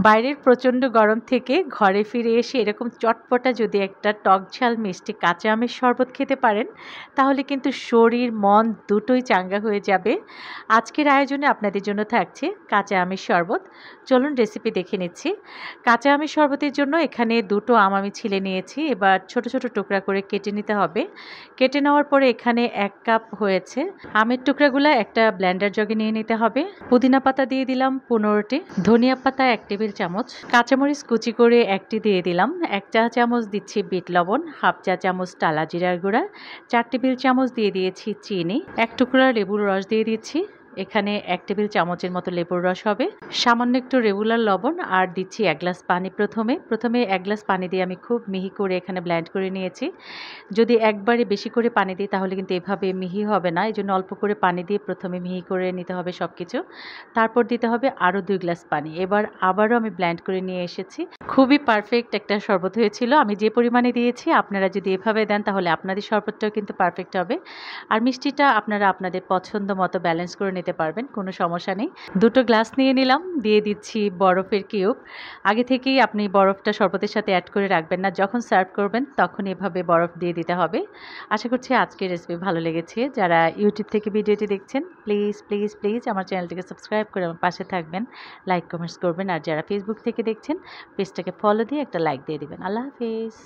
বাইরের প্রচণ্ড গরম থেকে ঘরে ফিরে এসে এরকম চটপটা যদি একটা টক ঝাল মিষ্টি কাঁচা আমের শরবত খেতে পারেন তাহলে কিন্তু শরীর মন দুটোই চাঙ্গা হয়ে যাবে। আজকের আয়োজনে আপনাদের জন্য থাকছে কাঁচা আমের শরবত। চলুন রেসিপি দেখে নিচ্ছি। কাঁচা আমের শরবতের জন্য এখানে 2টো আম আমি ছিলে নিয়েছি। এবার ছোট ছোট টুকরা করে কেটে নিতে হবে। কেটে নেওয়ার পরে এখানে 1 কাপ হয়েছে। আমের টুকরাগুলো একটা ব্লেন্ডার জগে নিয়ে নিতে হবে। পুদিনা পাতা দিয়ে দিলাম 15টি, ধনিয়া পাতা 1 টেবিল চামচ, কাঁচামরিচ কুচি করে 1টি দিয়ে দিলাম, 1 চা চামচ দিচ্ছি বিট লবণ, হাফ চা চামচ টালা জিরার গুঁড়া, 4 টেবিল চামচ দিয়ে দিয়েছি চিনি, 1 টুকরা লেবুর রস দিয়ে দিচ্ছি। এখানে 1 টেবিল চামচের মতো লেবুর রস হবে, সামান্য একটু রেগুলার লবণ আর দিচ্ছি 1 গ্লাস পানি। প্রথমে 1 গ্লাস পানি দিয়ে আমি খুব মিহি করে এখানে ব্লেন্ড করে নিয়েছি। যদি একবারে বেশি করে পানি দিই তাহলে কিন্তু এভাবে মিহি হবে না, এজন্য অল্প করে পানি দিয়ে প্রথমে মিহি করে নিতে হবে সব কিছু। তারপর দিতে হবে আরও 2 গ্লাস পানি। এবার আবারও আমি ব্লেন্ড করে নিয়ে এসেছি। খুবই পারফেক্ট একটা শরবত হয়েছিল। আমি যে পরিমাণে দিয়েছি আপনারা যদি এভাবে দেন তাহলে আপনাদের শরবতটাও কিন্তু পারফেক্ট হবে। আর মিষ্টিটা আপনারা আপনাদের পছন্দ মতো ব্যালেন্স করে নিতে পারবেন, কোনো সমস্যা নেই। 2টো গ্লাস নিয়ে নিলাম, দিয়ে দিচ্ছি বরফের কিউব। আগে থেকেই আপনি বরফটা শরবতের সাথে অ্যাড করে রাখবেন না, যখন সার্ভ করবেন তখন এভাবে বরফ দিয়ে দিতে হবে। আশা করছি আজকের রেসিপি ভালো লেগেছে। যারা ইউটিউব থেকে ভিডিওটি দেখছেন প্লিজ প্লিজ প্লিজ আমার চ্যানেলটিকে সাবস্ক্রাইব করে আমার পাশে থাকবেন, লাইক কমেন্টস করবেন। আর যারা ফেসবুক থেকে দেখছেন পেজটাকে ফলো দিয়ে একটা লাইক দিয়ে দিবেন। আল্লাহ হাফেজ।